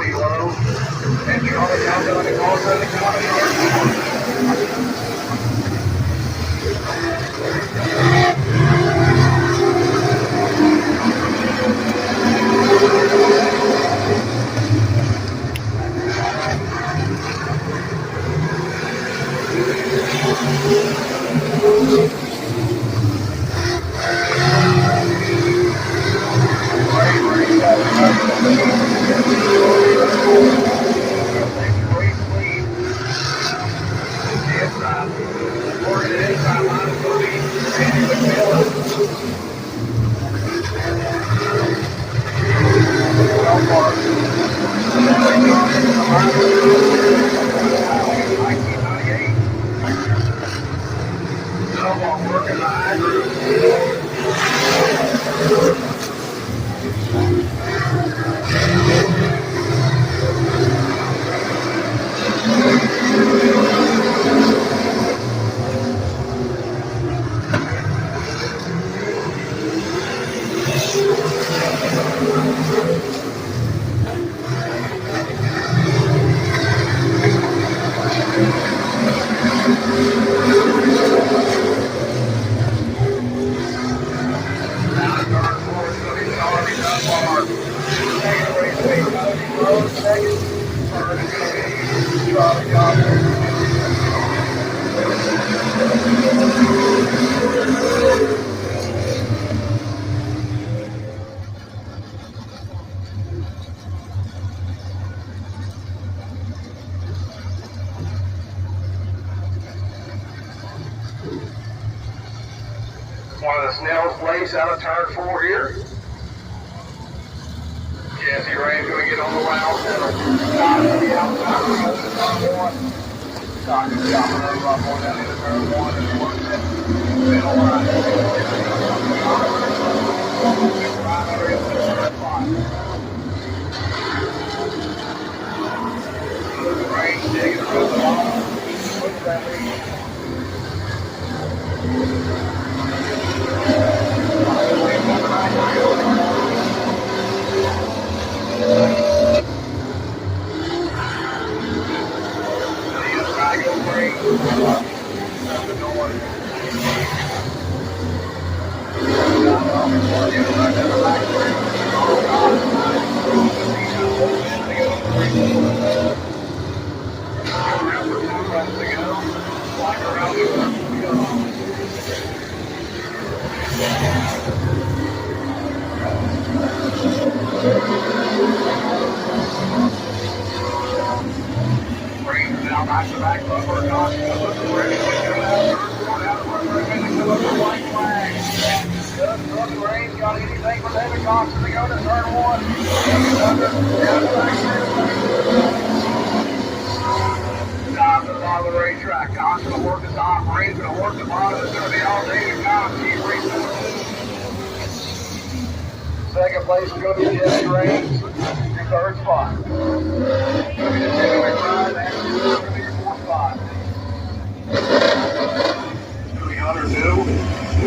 be low. And you're on the countdown to call for the countdown. One of the Snell's place out of turn 4 here. Jesse Ray's going to get on the loud pedal. Stop to the outside. We're going to turn 1. Stop to the outside. We're going down into turn 1 and work that middle line. Right over into turn 5. Ray taking it from the bottom. Look at that lead. Second place is going to be Jesse Raines. Your third spot. It's going to be the Speedway ride, and it's going to be your fourth spot. It's going to be Hunter 2.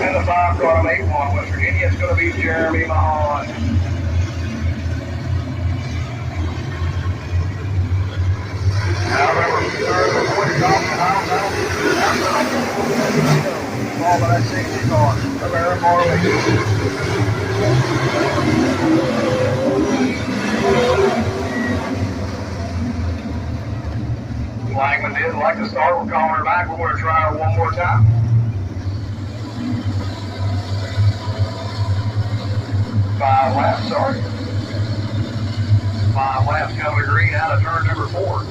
And the 5 car on 8-1 West Virginia is going to be Jeremy Mahon. Now remember, third before the Johnson, I don't know. All by that 60 car of Aaron Barley. Langman didn't like to start. We're calling her back. We're going to try her one more time. 5 laps, sorry. 5 laps coming to green out of turn number 4.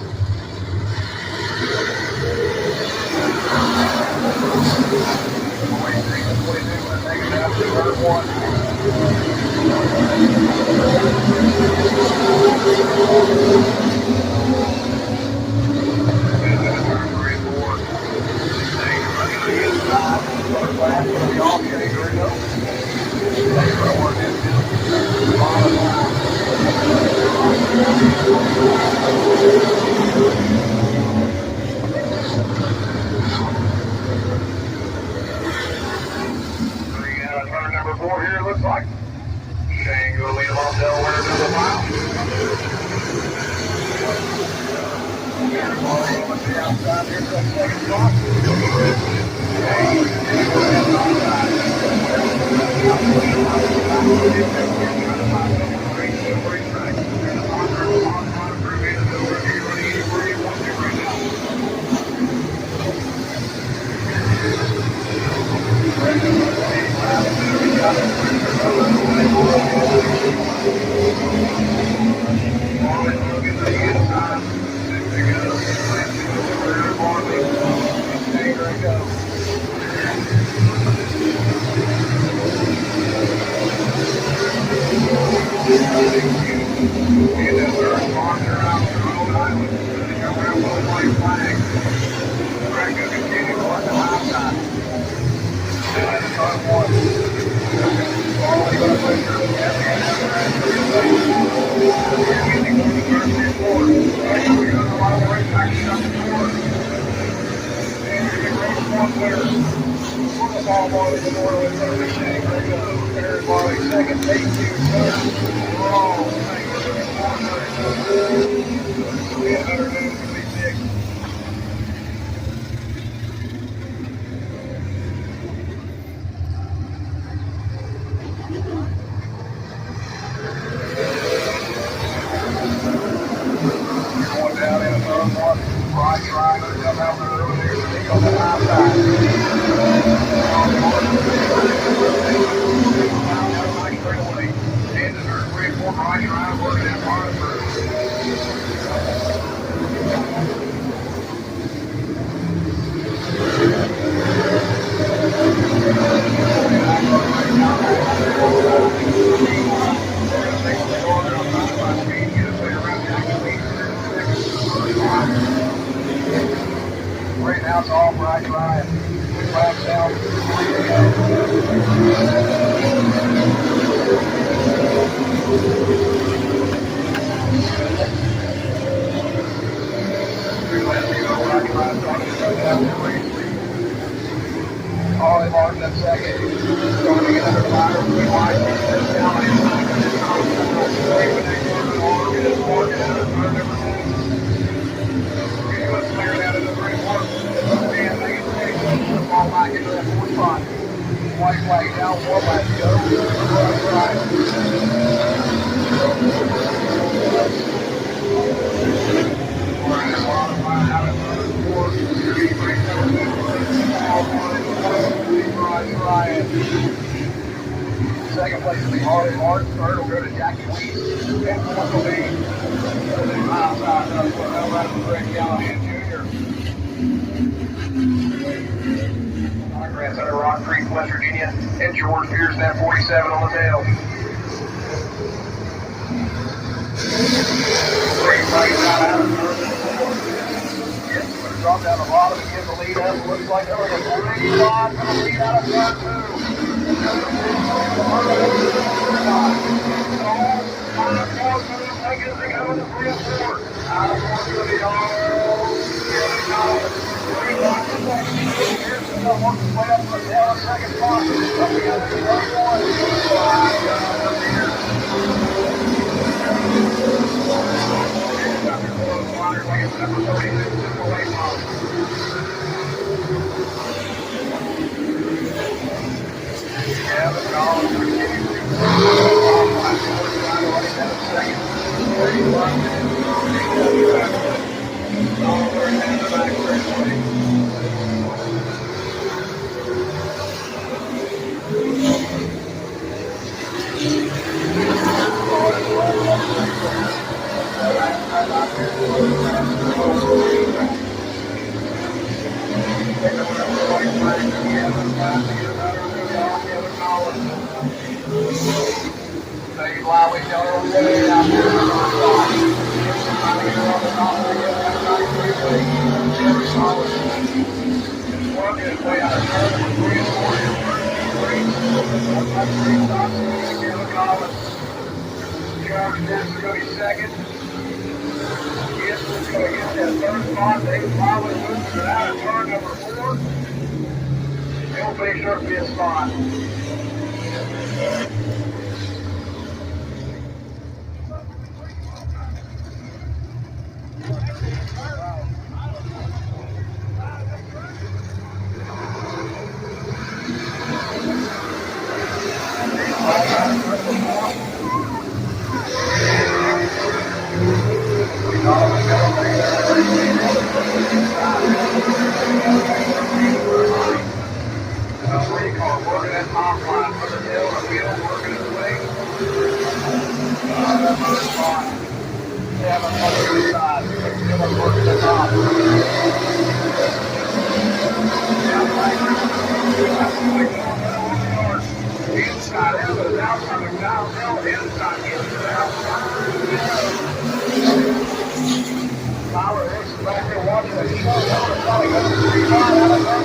Turn number 4 here, looks like. Shane going to lead them off Delaware to the mile. outside here for that second spot. Barley second, thank you, sir. Oh, thank you. We had better news to be sick. Going down in the third one, right triangle, come out the road here, on the high side. Right triangle, working that far through. Right now it's all right drive. Flags down. All in marked up second. Going to get under fire. Fall back into that fourth spot. White flag down, one lap to go. Right. Second place will be Harley Martin. Third will go to Jackie Lee. And fourth will be outside of Greg Callahan Jr. Grant Center, Rock Creek, West Virginia. And George Pierce at 47 on the tail. Drop down the bottom and get the lead up. Looks like there was a 3 spot for the lead out of front two. outside. Still up towards the top. Inside out of the outside, downhill, inside, into the outside. Tyler Hicks is back there watching the show. It's probably going to be fine out of that.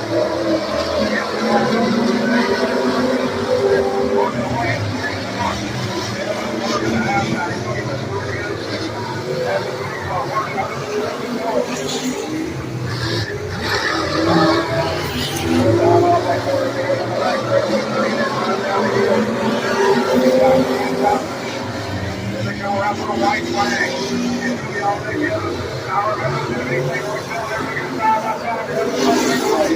They go out for the white flag. It's going to be all together. Our members do anything we tell them to get side by side. They're going to take away.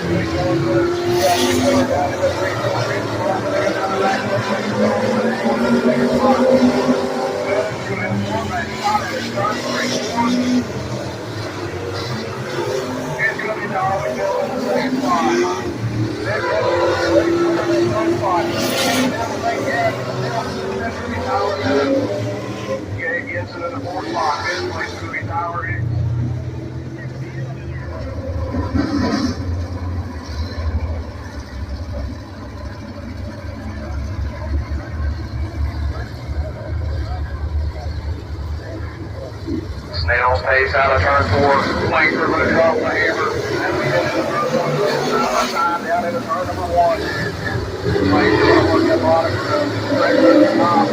They go down to the 3-4 inch. They're down the back. They're going to take a spot. It's going to format shot at the start. 3-4. It's going to be Darwin Hill in the second spot. They're going to be the third spot. Gabe gets it in the fourth spot. Fifth place is going to be Tyler Hicks. Snail's pace out of turn 4. Flanks are going to drop the hammer. And we head to the first one. Time down into turn number 1. Flanks are going to work that bottom group. Regular at the top.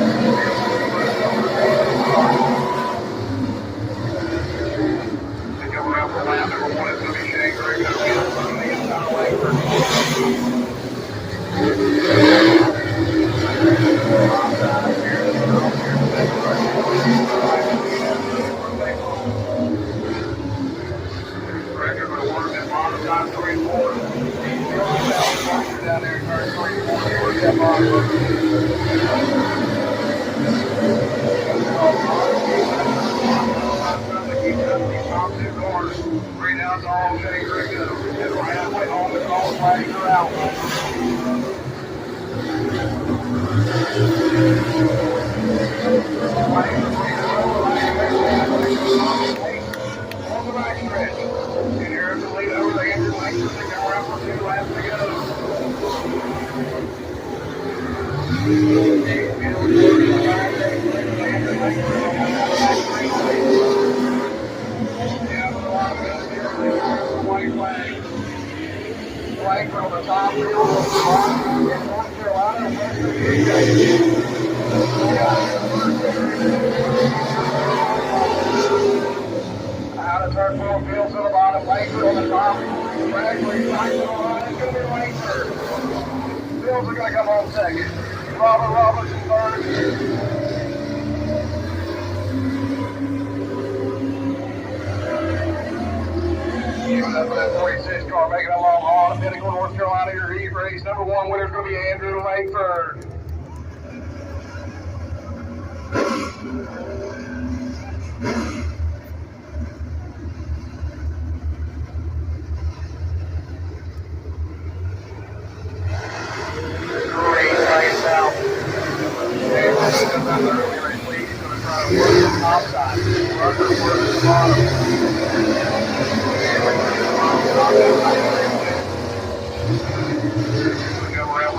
They come around for lap number 1. It's going to be Shane Griggs. It's going to be inside Langford. Outside here. Griggs going to work that bottom time 3-4. Down there in turn 3-4. Work that bottom. Three down all, Shane Griggs. And right halfway home, the call flags are out. On the back stretch. And here's the lead over the engine length. They come around for 2 laps to go. White flag. Flag from the top wheel in North Carolina and West Virginia. Out of turn 4, Fields to the bottom, Langford on the top. Bradley, Langford on the line. It's going to be Langford. Fields are going to come home second. Robert Robertson third. Giving up for that 46 car, making a long haul. Pinnacle, North Carolina, your heat race. Number 1 winner is going to be Andrew Langford. Great race out. He's going to try to work the top side. Rucker works the bottom.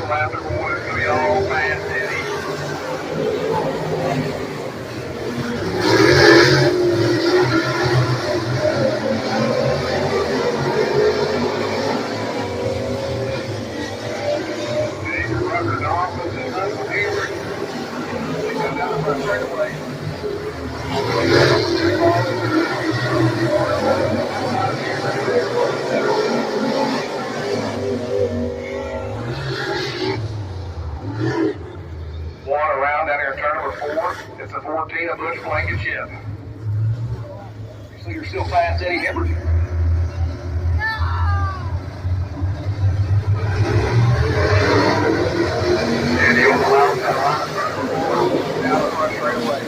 Lap number 1 is going to be all fast Eddie. Rucker's off with his husband Henry. They come down the front straightaway. One around down here, turn number 4. It's a 14, a Bush Blankenship. So you're still fast, Eddie Hibbert. Eddie on the outside line, turn number 4. Down the front straightaway.